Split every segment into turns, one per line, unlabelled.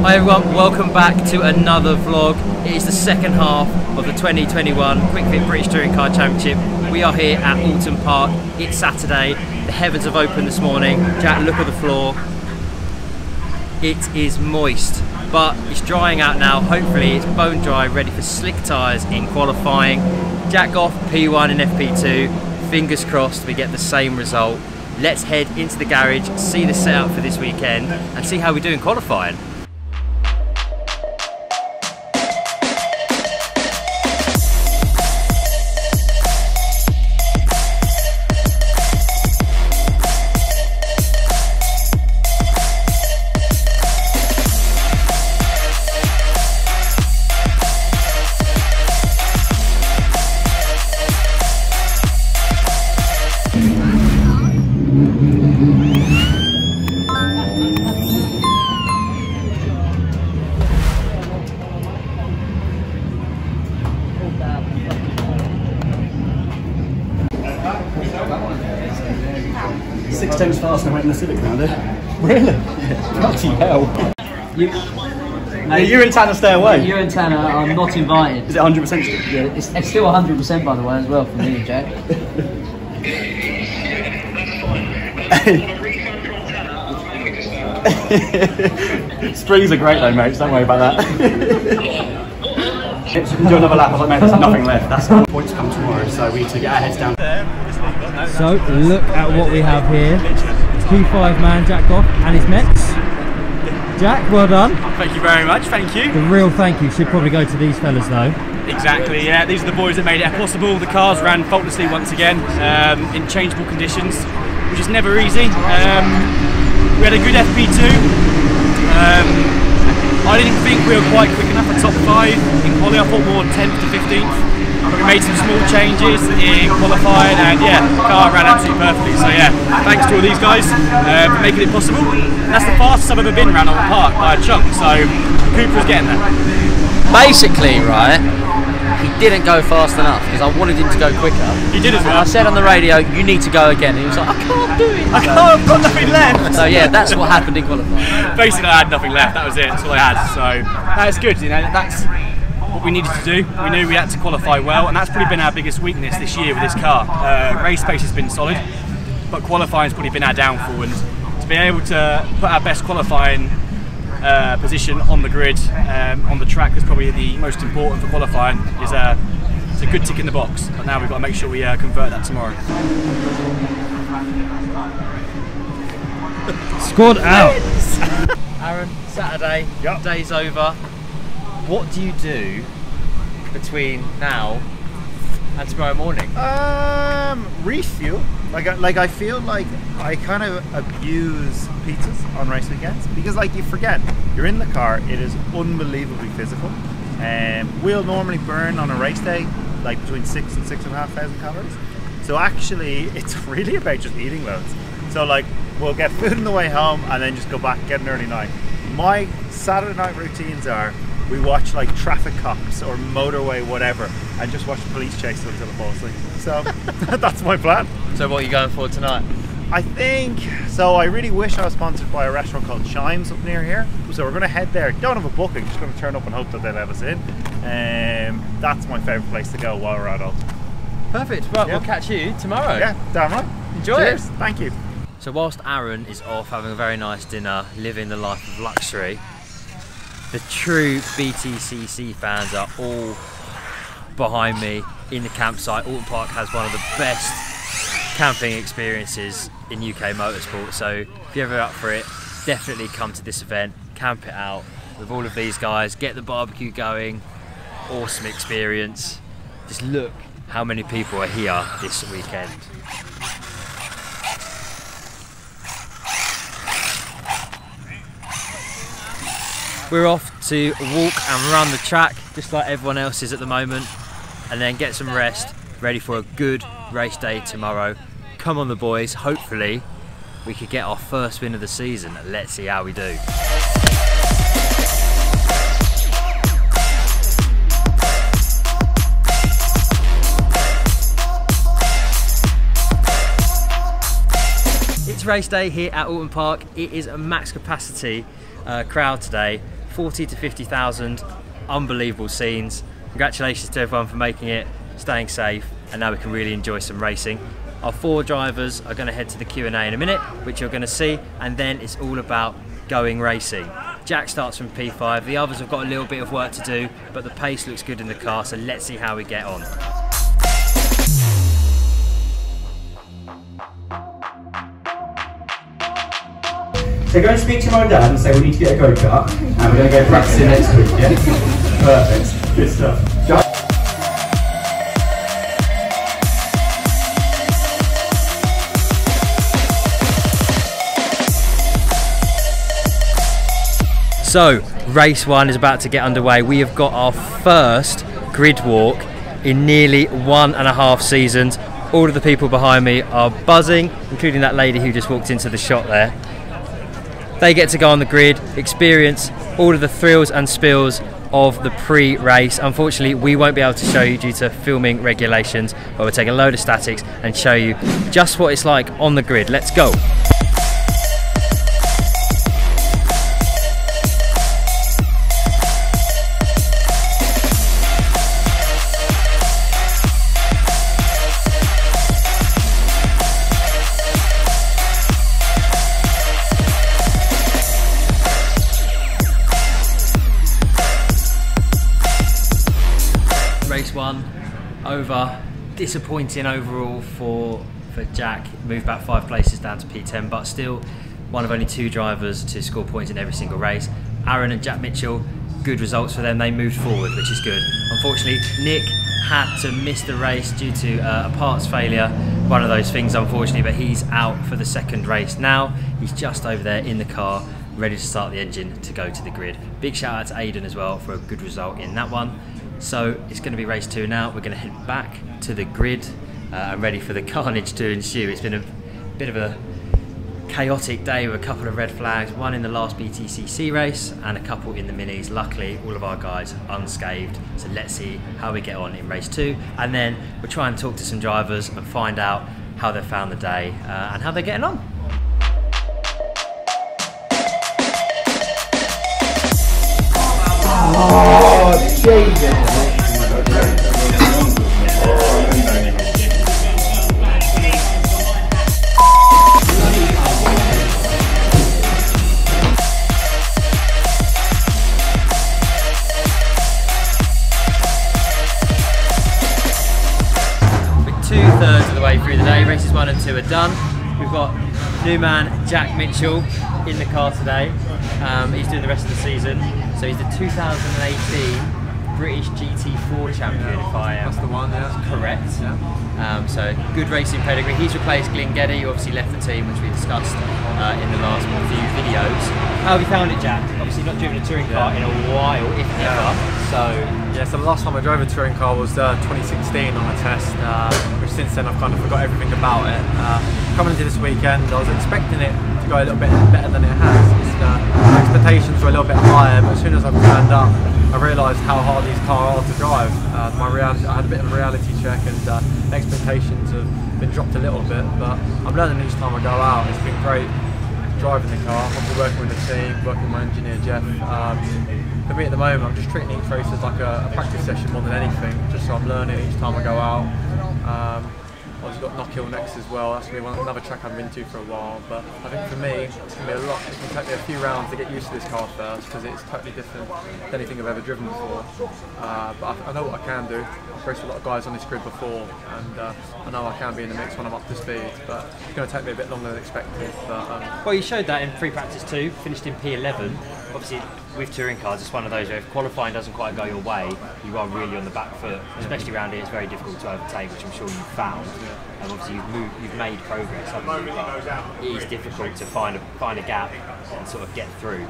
Hi everyone, welcome back to another vlog. It is the second half of the 2021 Quick Fit British Touring Car Championship. We are here at Oulton Park. It's Saturday. The heavens have opened this morning. Jack, look at the floor. It is moist, but it's drying out now. Hopefully it's bone dry, ready for slick tyres in qualifying. Jack Goff, P1 and FP2. Fingers crossed we get the same result. Let's head into the garage, see the setup for this weekend and see how we do in qualifying.
Six times faster than I went in the Civic now, dude. Really? Yeah. Bloody hell. You and Tanner stay away.
You and Tanner are not invited.
Is it 100% still?
Yeah, it's still 100% by the way as well for me and Jack.
Springs are great though, mate, so don't worry about that. So we can do another lap. I was like, mate, there's nothing left. That's how points come tomorrow, so we need to get our heads down.
So look at what we have here. P5 man Jack Goff and his Mets. Jack, well done.
Thank you very much, thank you.
The real thank you should probably go to these fellas though.
Exactly, yeah, these are the boys that made it possible. The cars ran faultlessly once again, in changeable conditions, which is never easy. We had a good FP2. I didn't think we were quite quick enough for top 5 in quali. I thought more 10th to 15th. But we made some small changes in qualifying and yeah, the car ran absolutely perfectly. So yeah, thanks to all these guys for making it possible. That's the fastest I've ever been around Oulton Park by a chunk, so CUPRA's getting there.
Basically, right, he didn't go fast enough because I wanted him to go quicker.
He did as well.
And I said on the radio, you need to go again. And he was like, I can't do it.
I can't, I've got nothing left.
So yeah, that's what happened in qualifying.
Basically, I had nothing left. That was it. That's all I had. So that's good. You know, that's what we needed to do. We knew we had to qualify well, and that's probably been our biggest weakness this year with this car. Race pace has been solid, but qualifying's probably been our downfall. And to be able to put our best qualifying position on the grid, on the track, is probably the most important for qualifying. It's a good tick in the box, but now we've got to make sure we convert that tomorrow.
Squad out. Aaron, Saturday, day's over. What do you do between now and tomorrow morning?
Refuel. Like I feel like I kind of abuse pizzas on race weekends because like you forget you're in the car. It is unbelievably physical. We'll normally burn on a race day like between 6,000 and 6,500 calories. So actually, it's really about just eating loads. So like we'll get food on the way home and then just go back and get an early night. My Saturday night routines are we watch like traffic cops or motorway whatever and just watch the police chase them until I fall asleep. So that's my plan.
So what are you going for tonight?
I think, so I really wish I was sponsored by a restaurant called Chimes up near here. So we're going to head there. Don't have a booking, just going to turn up and hope that they let us in. That's my favourite place to go while we're at Oulton.
Perfect, right, we'll catch you tomorrow.
Yeah, damn right.
Enjoy
Cheers.
it.
Thank you.
So whilst Aaron is off having a very nice dinner, living the life of luxury, the true BTCC fans are all behind me in the campsite. Oulton Park has one of the best camping experiences in UK motorsport, so if you're ever up for it, definitely come to this event, camp it out with all of these guys, get the barbecue going. Awesome experience. Just look how many people are here this weekend. We're off to walk and run the track just like everyone else is at the moment, and then get some rest, ready for a good race day tomorrow. Come on the boys, hopefully we could get our first win of the season. Let's see how we do. It's race day here at Oulton Park. It is a max capacity crowd today. 40 to 50,000, unbelievable scenes. Congratulations to everyone for making it, staying safe, and now we can really enjoy some racing. Our 4 drivers are going to head to the Q&A in a minute, which you're going to see, and then it's all about going racing. Jack starts from P5, the others have got a little bit of work to do, but the pace looks good in the car, so let's see how we get on.
So go and speak to your mum and dad and say we need to get a go-kart and we're going to go practicing next week, yeah? Perfect. Good stuff.
So, race 1 is about to get underway. We have got our first grid walk in nearly 1.5 seasons. All of the people behind me are buzzing, including that lady who just walked into the shot there. They get to go on the grid, experience all of the thrills and spills of the pre-race. Unfortunately, we won't be able to show you due to filming regulations, but we'll take a load of statics and show you just what it's like on the grid. Let's go. Race 1 over. Disappointing overall for Jack. Moved back 5 places down to P10, but still one of only 2 drivers to score points in every single race. Aron and Jack Mitchell, good results for them. They moved forward, which is good. Unfortunately, Nick had to miss the race due to a parts failure. One of those things, unfortunately, but he's out for the second race now. He's just over there in the car, ready to start the engine to go to the grid. Big shout out to Aidan as well for a good result in that one. So it's going to be race 2 now. We're going to head back to the grid and ready for the carnage to ensue. It's been a bit of a chaotic day with a couple of red flags, one in the last BTCC race and a couple in the minis. Luckily, all of our guys unscathed. So let's see how we get on in race 2, and then we'll try and talk to some drivers and find out how they found the day and how they're getting on.
Oh, Jesus.
We're 2/3 of the way through the day. Races 1 and 2 are done. We've got new man Jack Mitchell in the car today. He's doing the rest of the season. So he's the 2018 British GT4 champion, if I am correct. Yeah. So good racing pedigree. He's replaced Glyn Geddy, who obviously left the team, which we discussed in the last few videos. How have you found it, Jack? Obviously not driven a touring car in a while, if ever.
So the last time I drove a touring car was 2016 on a test, which since then I've kind of forgot everything about it. Coming into this weekend, I was expecting it to go a little bit better than it has. Expectations were a little bit higher, but as soon as I turned up, I realised how hard these cars are to drive. I had a bit of a reality check, and expectations have been dropped a little bit, but I'm learning each time I go out. It's been great driving the car, obviously working with the team, working with my engineer Jeff. For me at the moment, I'm just treating each race as like a practice session more than anything, just so I'm learning each time I go out. Obviously got Knockhill next as well. That's going to be another track I've been to for a while, but I think for me it's going to be a lot. It's going to take me a few rounds to get used to this car first, because it's totally different than anything I've ever driven before. But I know what I can do. I've raced a lot of guys on this grid before, and I know I can be in the mix when I'm up to speed, but it's going to take me a bit longer than expected. But,
well, you showed that in free practice 2, finished in P11. Obviously, with touring cars, it's one of those where if qualifying doesn't quite go your way, you are really on the back foot. Especially around here, it's very difficult to overtake, which I'm sure you've found. And obviously, you've made progress, haven't you? But it is difficult to find a gap and sort of get through.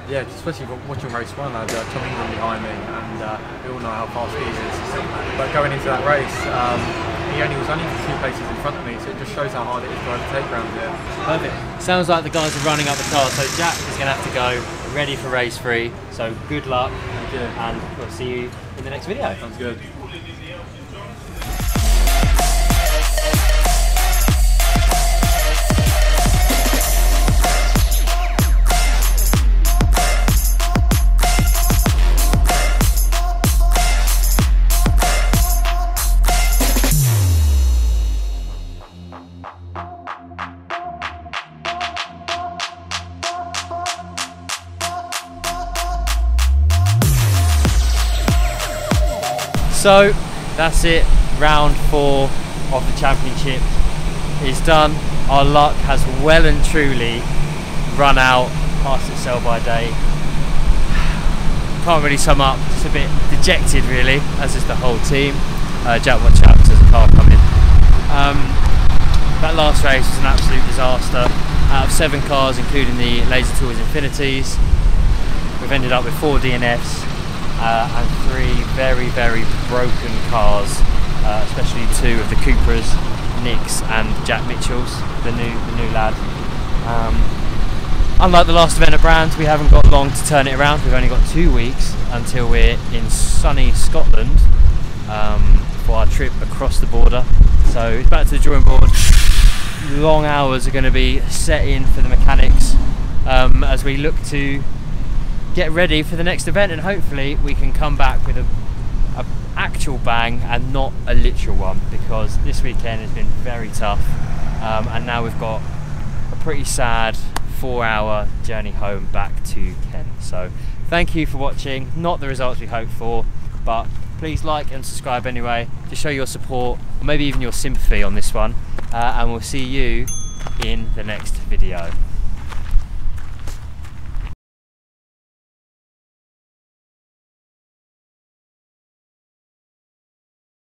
Yeah, especially watching race 1, I had Tom England behind me, and we all know how fast he is. But going into that race, he was only 2 places in front of me, so it just shows how hard it is to overtake around here.
Perfect. Sounds like the guys are running up the car, so Jack is going to have to go, ready for race 3. So good luck, and we'll see you in the next video.
Sounds good.
So that's it, round 4 of the championship is done. Our luck has well and truly run out, past its sell by date. Can't really sum up, just a bit dejected really, as is the whole team. Jack, watch out, there's a car coming. That last race was an absolute disaster. Out of 7 cars, including the Laser Tools Infinities, we've ended up with 4 DNFs and 3 very, very broken cars, especially 2 of the CUPRAs, Nick's and Jack Mitchell's, the new lad. Unlike the last event at Brands, we haven't got long to turn it around. We've only got 2 weeks until we're in sunny Scotland for our trip across the border. So it's back to the drawing board. Long hours are going to be set in for the mechanics as we look to get ready for the next event, and hopefully we can come back with a actual bang and not a literal one, because this weekend has been very tough, and now we've got a pretty sad 4-hour journey home back to Kent. So thank you for watching. Not the results we hoped for, but please like and subscribe anyway to show your support, or maybe even your sympathy on this one, and we'll see you in the next video.